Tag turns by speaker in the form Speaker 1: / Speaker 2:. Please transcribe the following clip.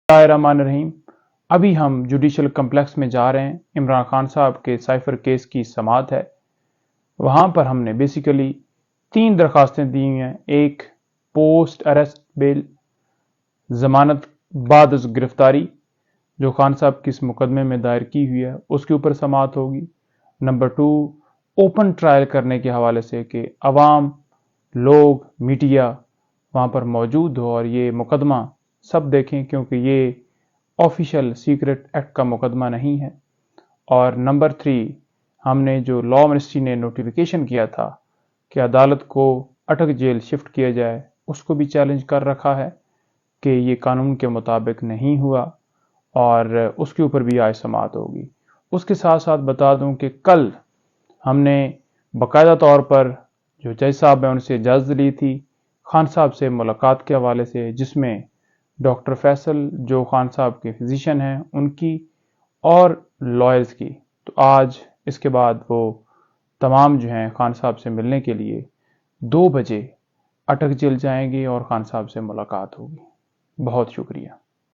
Speaker 1: बिस्मिल्लाहिर्रहमानिर्रहीम। अभी हम जुडिशल कम्प्लेक्स में जा रहे हैं। इमरान खान साहब के साइफर केस की समाअत है। वहाँ पर हमने बेसिकली 3 दरखास्तें दी हैं। एक पोस्ट अरेस्ट बेल, ज़मानत बाद उस गिरफ्तारी जो खान साहब की इस मुकदमे में दायर की हुई है, उसके ऊपर समाअत होगी। नंबर 2 ओपन ट्रायल करने के हवाले से कि अवाम, लोग, मीडिया वहाँ पर मौजूद हो और ये मुकदमा सब देखें, क्योंकि ये ऑफिशियल सीक्रेट एक्ट का मुकदमा नहीं है। और नंबर 3 हमने जो लॉ मिनिस्ट्री ने नोटिफिकेशन किया था कि अदालत को अटक जेल शिफ्ट किया जाए, उसको भी चैलेंज कर रखा है कि ये कानून के मुताबिक नहीं हुआ और उसके ऊपर भी आज समाअत होगी। उसके साथ साथ बता दूं कि कल हमने बाकायदा तौर पर जो जज साहब हैं उनसे इजाज़त ली थी खान साहब से मुलाकात के हवाले से, जिसमें डॉक्टर फैसल जो खान साहब के फिजिशियन हैं उनकी और लॉयर्स की। तो आज इसके बाद वो तमाम जो हैं खान साहब से मिलने के लिए 2 बजे अटक जेल जाएंगे और खान साहब से मुलाकात होगी। बहुत शुक्रिया।